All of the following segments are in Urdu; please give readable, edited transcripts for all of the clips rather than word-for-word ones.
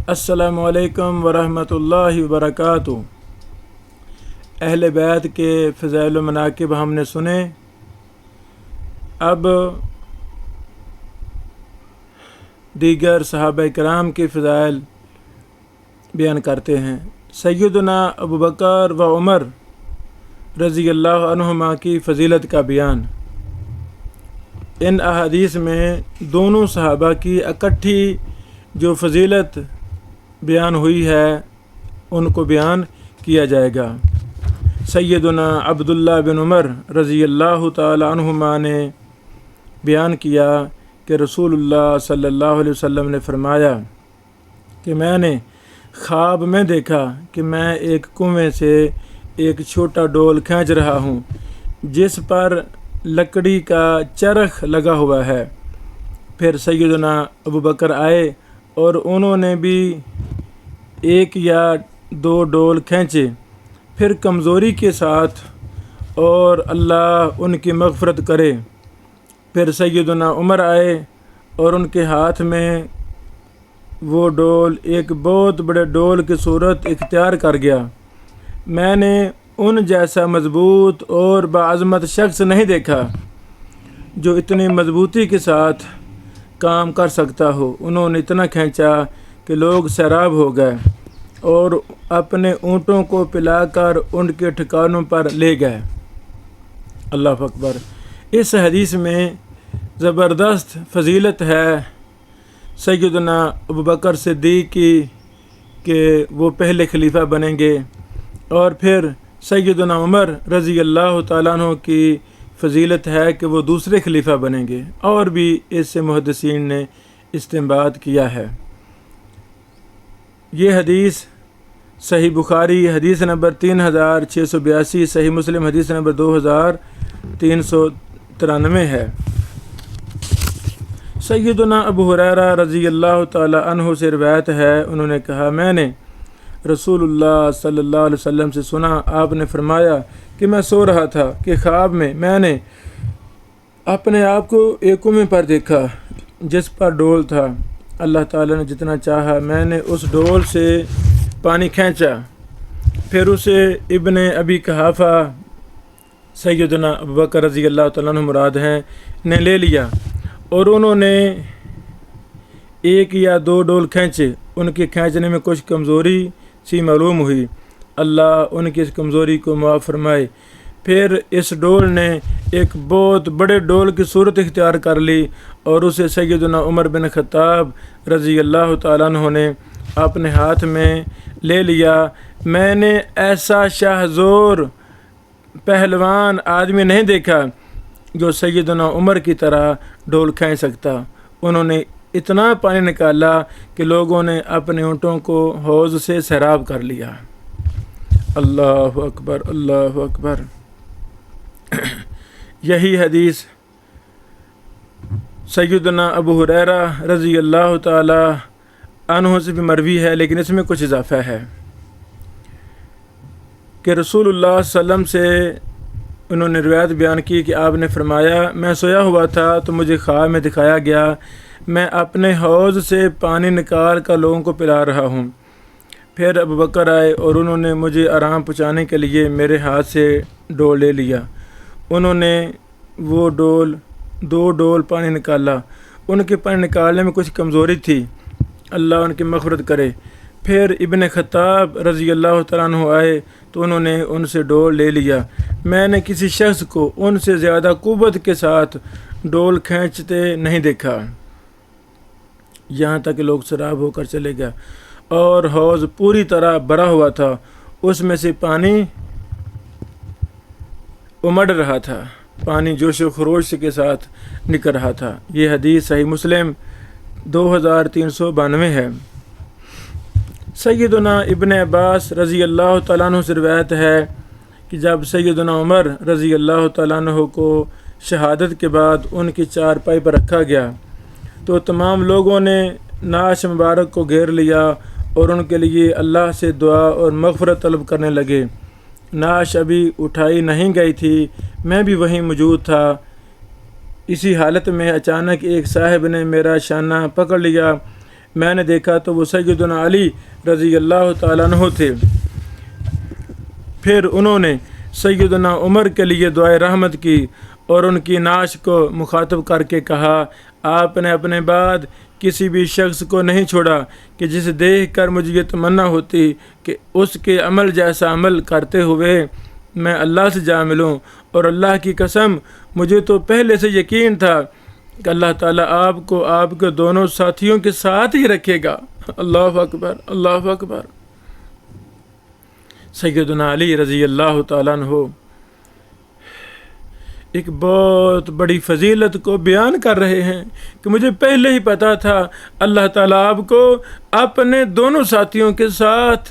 السلام علیکم ورحمۃ اللہ وبرکاتہ۔ اہل بیت کے فضائل و مناقب ہم نے سنے، اب دیگر صحابہ کرام کے فضائل بیان کرتے ہیں۔ سیدنا ابو بکر و عمر رضی اللہ عنہما کی فضیلت کا بیان۔ ان احادیث میں دونوں صحابہ کی اکٹھی جو فضیلت بیان ہوئی ہے ان کو بیان کیا جائے گا۔ سیدنا عبداللہ بن عمر رضی اللہ تعالی عنہما نے بیان کیا کہ رسول اللہ صلی اللہ علیہ وسلم نے فرمایا کہ میں نے خواب میں دیکھا کہ میں ایک کنویں سے ایک چھوٹا ڈول کھینچ رہا ہوں جس پر لکڑی کا چرخ لگا ہوا ہے۔ پھر سیدنا ابو بکر آئے اور انہوں نے بھی ایک یا دو ڈول کھینچے، پھر کمزوری کے ساتھ، اور اللہ ان کی مغفرت کرے۔ پھر سیدنا عمر آئے اور ان کے ہاتھ میں وہ ڈول ایک بہت بڑے ڈول کی صورت اختیار کر گیا۔ میں نے ان جیسا مضبوط اور باعظمت شخص نہیں دیکھا جو اتنی مضبوطی کے ساتھ کام کر سکتا ہو۔ انہوں نے اتنا کھینچا کہ لوگ سیراب ہو گئے اور اپنے اونٹوں کو پلا کر ان کے ٹھکانوں پر لے گئے۔ اللہ اکبر۔ اس حدیث میں زبردست فضیلت ہے سیدنا ابو بکر صدیق کی کہ وہ پہلے خلیفہ بنیں گے، اور پھر سیدنا عمر رضی اللہ تعالیٰ عنہ کی فضیلت ہے کہ وہ دوسرے خلیفہ بنیں گے، اور بھی اس سے محدثین نے استنباط کیا ہے۔ یہ حدیث صحیح بخاری حدیث نمبر 3682، صحیح مسلم حدیث نمبر 2393 ہے۔ سیدنا ابو ہریرہ رضی اللہ تعالی عنہ سے روایت ہے، انہوں نے کہا میں نے رسول اللہ صلی اللہ علیہ وسلم سے سنا، آپ نے فرمایا کہ میں سو رہا تھا کہ خواب میں نے اپنے آپ کو ایک کنویں پر دیکھا جس پر ڈول تھا۔ اللہ تعالیٰ نے جتنا چاہا میں نے اس ڈول سے پانی کھینچا، پھر اسے ابن ابی قحافہ سیدنا ابو بکر رضی اللہ تعالیٰ عنہ مراد ہیں نے لے لیا، اور انہوں نے ایک یا دو ڈول کھینچے۔ ان کے کھینچنے میں کچھ کمزوری سی معلوم ہوئی، اللہ ان کی اس کمزوری کو معاف فرمائے۔ پھر اس ڈول نے ایک بہت بڑے ڈول کی صورت اختیار کر لی، اور اسے سیدنا عمر بن خطاب رضی اللہ تعالیٰ عنہ نے اپنے ہاتھ میں لے لیا۔ میں نے ایسا شاہ زور پہلوان آدمی نہیں دیکھا جو سیدنا عمر کی طرح ڈول کھینچ سکتا۔ انہوں نے اتنا پانی نکالا کہ لوگوں نے اپنے اونٹوں کو حوض سے سیراب کر لیا۔ اللہ اکبر، اللہ اکبر۔ یہی حدیث سیدنا ابو ہریرہ رضی اللہ تعالی عنہ سے بھی مروی ہے، لیکن اس میں کچھ اضافہ ہے کہ رسول اللہ صلی اللہ علیہ وسلم سے انہوں نے روایت بیان کی کہ آپ نے فرمایا میں سویا ہوا تھا تو مجھے خواب میں دکھایا گیا میں اپنے حوض سے پانی نکال کر لوگوں کو پلا رہا ہوں۔ پھر ابو بکر آئے اور انہوں نے مجھے آرام پہنچانے کے لیے میرے ہاتھ سے ڈول لے لیا۔ انہوں نے وہ دو ڈول پانی نکالا۔ ان کے پانی نکالنے میں کچھ کمزوری تھی، اللہ ان کی مغفرت کرے۔ پھر ابن خطاب رضی اللہ تعالیٰ عنہ آئے تو انہوں نے ان سے ڈول لے لیا۔ میں نے کسی شخص کو ان سے زیادہ قوت کے ساتھ ڈول کھینچتے نہیں دیکھا، یہاں تک کہ لوگ سیراب ہو کر چلے گئے، اور حوض پوری طرح بھرا ہوا تھا، اس میں سے پانی امڑ رہا تھا، پانی جوش و خروش کے ساتھ نکل رہا تھا۔ یہ حدیث صحیح مسلم 2392 ہے۔ سیدنا ابن عباس رضی اللہ تعالیٰ عنہ سے روایت ہے کہ جب سیدنا عمر رضی اللہ تعالیٰ عنہ کو شہادت کے بعد ان کی چارپائی پر رکھا گیا تو تمام لوگوں نے نعش مبارک کو گھیر لیا اور ان کے لیے اللہ سے دعا اور مغفرت طلب کرنے لگے۔ نعش ابھی اٹھائی نہیں گئی تھی، میں بھی وہیں موجود تھا۔ اسی حالت میں اچانک ایک صاحب نے میرا شانہ پکڑ لیا، میں نے دیکھا تو وہ سیدنا علی رضی اللہ تعالیٰ عنہ تھے۔ پھر انہوں نے سیدنا عمر کے لیے دعائے رحمت کی اور ان کی نعش کو مخاطب کر کے کہا، آپ نے اپنے بعد کسی بھی شخص کو نہیں چھوڑا کہ جسے دیکھ کر مجھے یہ تمنا ہوتی کہ اس کے عمل جیسا عمل کرتے ہوئے میں اللہ سے جا ملوں، اور اللہ کی قسم مجھے تو پہلے سے یقین تھا کہ اللہ تعالیٰ آپ کو آپ کے دونوں ساتھیوں کے ساتھ ہی رکھے گا۔ اللہ اکبر، اللہ اکبر۔ سیدنا علی رضی اللہ تعالیٰ عنہ ایک بہت بڑی فضیلت کو بیان کر رہے ہیں کہ مجھے پہلے ہی پتا تھا اللہ تعالیٰ آپ کو اپنے دونوں ساتھیوں کے ساتھ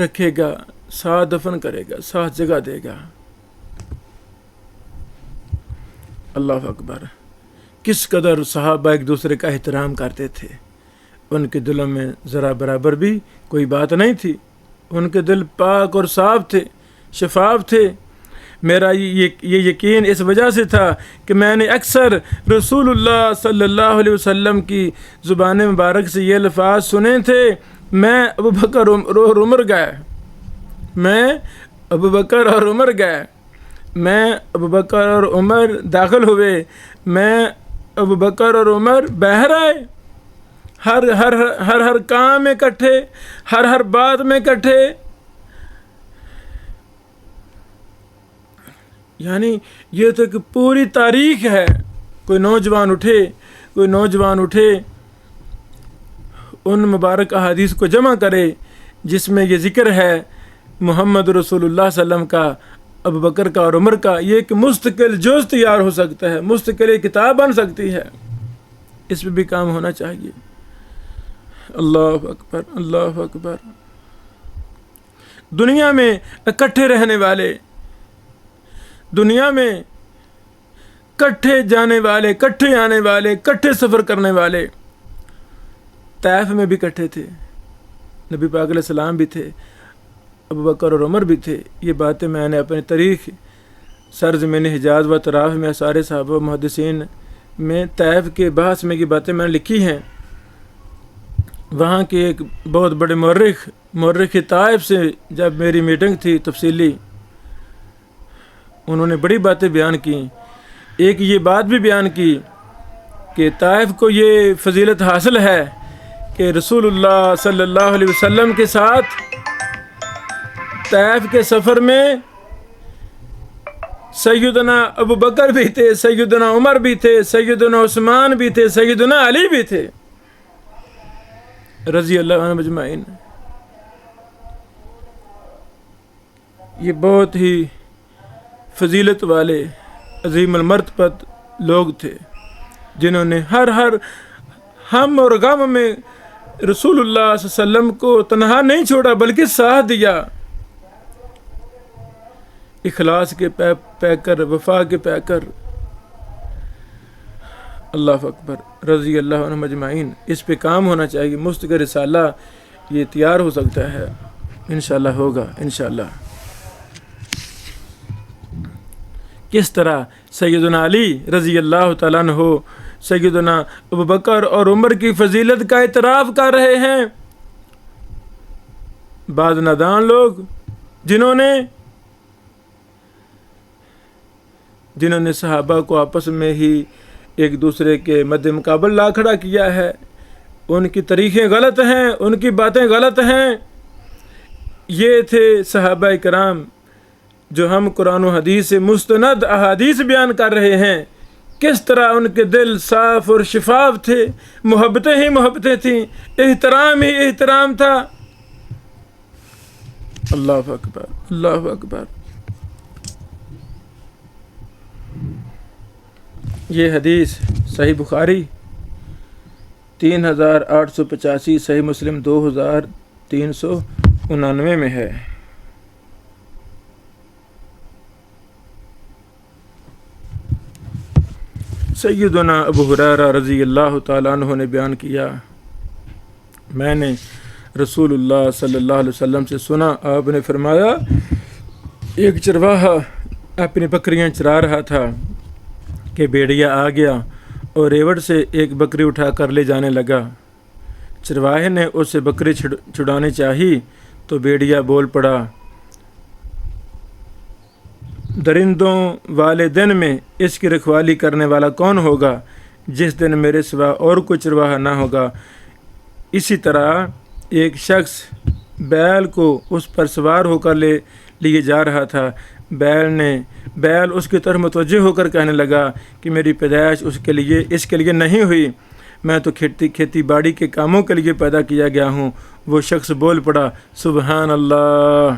رکھے گا، ساتھ دفن کرے گا، ساتھ جگہ دے گا۔ اللہ اکبر۔ کس قدر صحابہ ایک دوسرے کا احترام کرتے تھے، ان کے دلوں میں ذرا برابر بھی کوئی بات نہیں تھی، ان کے دل پاک اور صاف تھے، شفاف تھے۔ میرا یہ یقین اس وجہ سے تھا کہ میں نے اکثر رسول اللہ صلی اللہ علیہ وسلم کی زبان مبارک سے یہ الفاظ سنے تھے، میں ابو بکر اور عمر گئے، میں ابو بکر اور عمر گئے، میں ابو بکر اور عمر داخل ہوئے، میں ابو بکر اور عمر باہر آئے، ہر کام میں اکٹھے، ہر بات میں اکٹھے۔ یعنی یہ تو ایک پوری تاریخ ہے۔ کوئی نوجوان اٹھے ان مبارک احادیث کو جمع کرے جس میں یہ ذکر ہے محمد رسول اللہ صلی اللہ علیہ وسلم کا، ابو بکر کا اور عمر کا، یہ ایک مستقل جز تیار ہو سکتا ہے، مستقل کتاب بن سکتی ہے۔ اس پہ بھی کام ہونا چاہیے۔ اللہ اکبر، اللہ اکبر۔ دنیا میں اکٹھے رہنے والے، دنیا میں کٹھے جانے والے، کٹھے آنے والے، کٹھے سفر کرنے والے، طائف میں بھی کٹھے تھے، نبی پاک علیہ السلام بھی تھے، ابو بکر اور عمر بھی تھے۔ یہ باتیں میں نے اپنی تاریخ سرزمین حجاز و طراف میں سارے صحابہ و محدثین میں طائف کے بحث میں یہ باتیں میں نے لکھی ہیں۔ وہاں کے ایک بہت بڑے مورخ طائف سے جب میری میٹنگ تھی تفصیلی، انہوں نے بڑی باتیں بیان کی۔ ایک یہ بات بھی بیان کی کہ طائف کو یہ فضیلت حاصل ہے کہ رسول اللہ صلی اللہ علیہ وسلم کے ساتھ طائف کے سفر میں سیدنا ابو بکر بھی تھے، سیدنا عمر بھی تھے، سیدنا عثمان بھی تھے، سیدنا علی بھی تھے رضی اللہ عنہ اجمعین۔ یہ بہت ہی فضیلت والے عظیم المرتبت لوگ تھے جنہوں نے ہر ہم اور غم میں رسول اللہ صلی اللہ علیہ وسلم کو تنہا نہیں چھوڑا بلکہ ساتھ دیا، اخلاص کے پے کر، وفا کے پے کر۔ اللہ اکبر، رضی اللہ عنہ اجمعین۔ اس پہ کام ہونا چاہیے، مستقل رسالہ یہ تیار ہو سکتا ہے، انشاءاللہ ہوگا انشاءاللہ۔ کس طرح سیدنا علی رضی اللہ تعالیٰ عنہ سیدنا ابو بکر اور عمر کی فضیلت کا اعتراف کر رہے ہیں۔ بعض نادان لوگ جنہوں نے صحابہ کو آپس میں ہی ایک دوسرے کے مد مقابل لا کھڑا کیا ہے، ان کی طریقیں غلط ہیں، ان کی باتیں غلط ہیں۔ یہ تھے صحابہ کرام جو ہم قرآن و حدیث سے مستند احادیث بیان کر رہے ہیں، کس طرح ان کے دل صاف اور شفاف تھے، محبتیں ہی محبتیں تھیں، احترام ہی احترام تھا۔ اللہ اکبر، اللہ اکبر۔ یہ حدیث صحیح بخاری 3885، صحیح مسلم 2399 میں ہے۔ سیدنا ابو ہریرہ رضی اللہ تعالیٰ عنہ نے بیان کیا، میں نے رسول اللہ صلی اللہ علیہ وسلم سے سنا، آپ نے فرمایا ایک چرواہا اپنی بکریاں چرا رہا تھا کہ بھیڑیا آ گیا اور ریوڑ سے ایک بکری اٹھا کر لے جانے لگا۔ چرواہے نے اس سے بکری چھڑانی چاہی تو بھیڑیا بول پڑا، درندوں والے دن میں اس کی رکھوالی کرنے والا کون ہوگا جس دن میرے سوا اور کوئی چرواہا نہ ہوگا۔ اسی طرح ایک شخص بیل کو اس پر سوار ہو کر لیے جا رہا تھا۔ بیل اس کی طرف متوجہ ہو کر کہنے لگا کہ میری پیدائش اس کے لیے نہیں ہوئی، میں تو کھیتی باڑی کے کاموں کے لیے پیدا کیا گیا ہوں۔ وہ شخص بول پڑا، سبحان اللہ،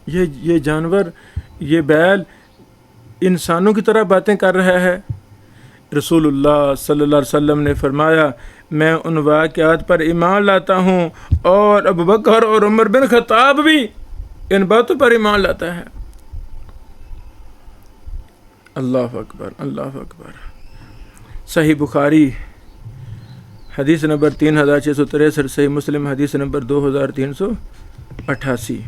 یہ جانور، یہ بیل انسانوں کی طرح باتیں کر رہا ہے۔ رسول اللہ صلی اللہ علیہ وسلم نے فرمایا، میں ان واقعات پر ایمان لاتا ہوں اور ابوبکر اور عمر بن خطاب بھی ان باتوں پر ایمان لاتا ہے۔ اللہ اکبر، اللہ اکبر۔ صحیح بخاری حدیث نمبر 3663، صحیح مسلم حدیث نمبر 2388۔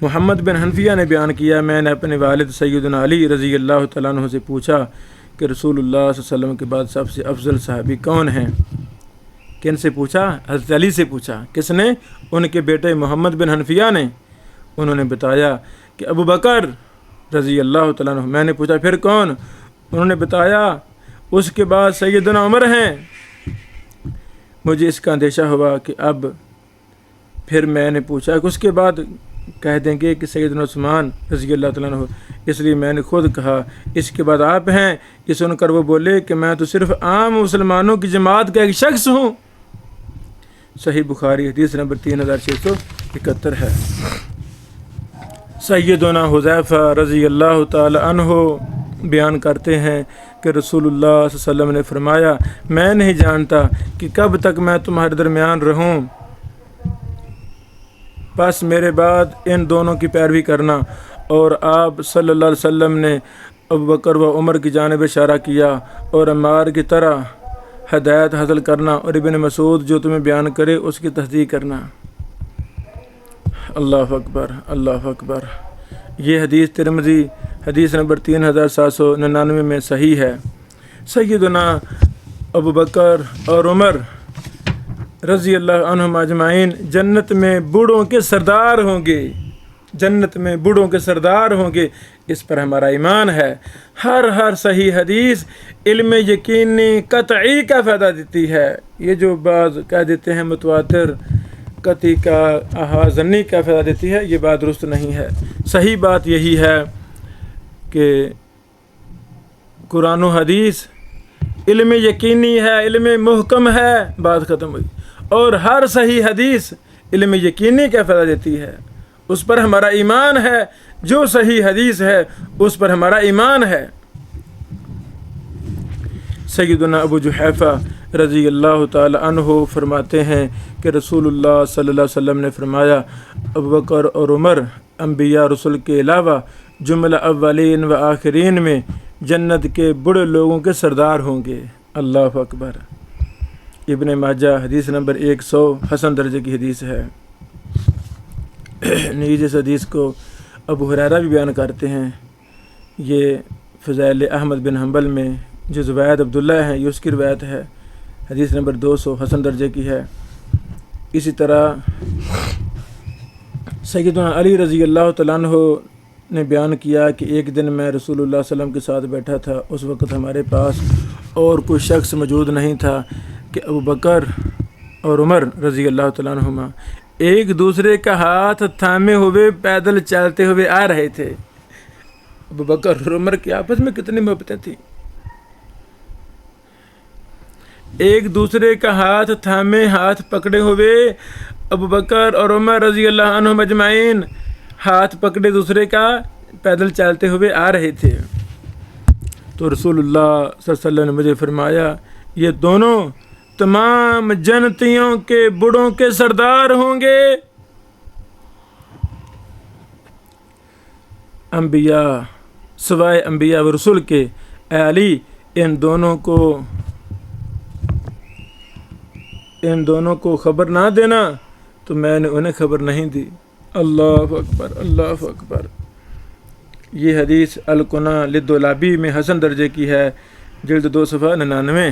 محمد بن حنفیہ نے بیان کیا، میں نے اپنے والد سیدنا علی رضی اللہ تعالیٰ عنہ سے پوچھا کہ رسول اللہ صلی اللہ علیہ وسلم کے بعد سب سے افضل صحابی کون ہیں؟ کن سے پوچھا؟ حضرت علی سے پوچھا۔ کس نے؟ ان کے بیٹے محمد بن حنفیہ نے۔ انہوں نے بتایا کہ ابو بکر رضی اللہ تعالیٰ عنہ۔ میں نے پوچھا پھر کون؟ انہوں نے بتایا اس کے بعد سیدنا عمر ہیں۔ مجھے اس کا اندیشہ ہوا کہ اب پھر میں نے پوچھا کہ اس کے بعد کہہ دیں گے کہ سیدنا عثمان رضی اللہ تعالیٰ عنہ، اس لیے میں نے خود کہا اس کے بعد آپ ہیں۔ یہ سن کر وہ بولے کہ میں تو صرف عام مسلمانوں کی جماعت کا ایک شخص ہوں۔ صحیح بخاری حدیث نمبر 3671 ہے۔ سیدنا حذیفہ رضی اللہ تعالی عنہ بیان کرتے ہیں کہ رسول اللہ صلی اللہ علیہ وسلم نے فرمایا، میں نہیں جانتا کہ کب تک میں تمہارے درمیان رہوں، بس میرے بعد ان دونوں کی پیروی کرنا۔ اور آپ صلی اللہ علیہ وسلم نے ابوبکر و عمر کی جانب اشارہ کیا اور عمار کی طرح ہدایت حاصل کرنا، اور ابن مسعود جو تمہیں بیان کرے اس کی تصدیق کرنا۔ اللہ اکبر، اللہ اکبر۔ یہ حدیث ترمذی حدیث نمبر 3799 میں صحیح ہے۔ سیدنا ابوبکر اور عمر رضی اللہ عنہم اجمعین جنت میں بوڑھوں کے سردار ہوں گے، جنت میں بوڑھوں کے سردار ہوں گے، اس پر ہمارا ایمان ہے۔ ہر صحیح حدیث علم یقینی قطعی کا فائدہ دیتی ہے۔ یہ جو بعض کہہ دیتے ہیں متواتر، قطعی کا، احاظنی کا فائدہ دیتی ہے، یہ بات درست نہیں ہے۔ صحیح بات یہی ہے کہ قرآن و حدیث علم یقینی ہے، علم محکم ہے، بات ختم ہوئی۔ اور ہر صحیح حدیث علم یقینی کا فائدہ دیتی ہے، اس پر ہمارا ایمان ہے۔ جو صحیح حدیث ہے اس پر ہمارا ایمان ہے۔ سیدنا ابو جحیفہ رضی اللہ تعالی عنہ فرماتے ہیں کہ رسول اللہ صلی اللہ علیہ وسلم نے فرمایا، ابوبکر اور عمر انبیاء رسول کے علاوہ جملہ اولین و آخرین میں جنت کے بڑے لوگوں کے سردار ہوں گے۔ اللہ اکبر۔ ابن ماجہ حدیث نمبر 100 حسن درجے کی حدیث ہے۔ نیز اس حدیث کو ابو ہریرہ بھی بیان کرتے ہیں۔ یہ فضائل احمد بن حنبل میں جو زبید عبداللہ ہیں، یہ اس کی روایت ہے، حدیث نمبر 200 حسن درجے کی ہے۔ اسی طرح سیدنا علی رضی اللہ تعالیٰ عنہ نے بیان کیا کہ ایک دن میں رسول اللہ صلی اللہ علیہ وسلم کے ساتھ بیٹھا تھا، اس وقت ہمارے پاس اور کوئی شخص موجود نہیں تھا کہ ابوبکر اور عمر رضی اللہ تعالیٰ عنہما ایک دوسرے کا ہاتھ تھامے ہوئے پیدل چلتے ہوئے آ رہے تھے۔ ابوبکر اور عمر کی آپس میں کتنی محبتیں تھیں، ایک دوسرے کا ہاتھ تھامے، ہاتھ پکڑے ہوئے ابوبکر اور عمر رضی اللہ عنہم اجمعین ہاتھ پکڑے دوسرے کا پیدل چلتے ہوئے آ رہے تھے۔ تو رسول اللہ صلی اللہ علیہ وسلم نے مجھے فرمایا، یہ دونوں تمام جنتیوں کے بڑوں کے سردار ہوں گے۔ انبیاء سوائے انبیاء و رسول کے، اے علی ان دونوں کو خبر نہ دینا، تو میں نے انہیں خبر نہیں دی۔ اللہ اکبر، اللہ اکبر۔ یہ حدیث القنا للدولابی میں حسن درجے کی ہے، جلد 2 صفحہ 99۔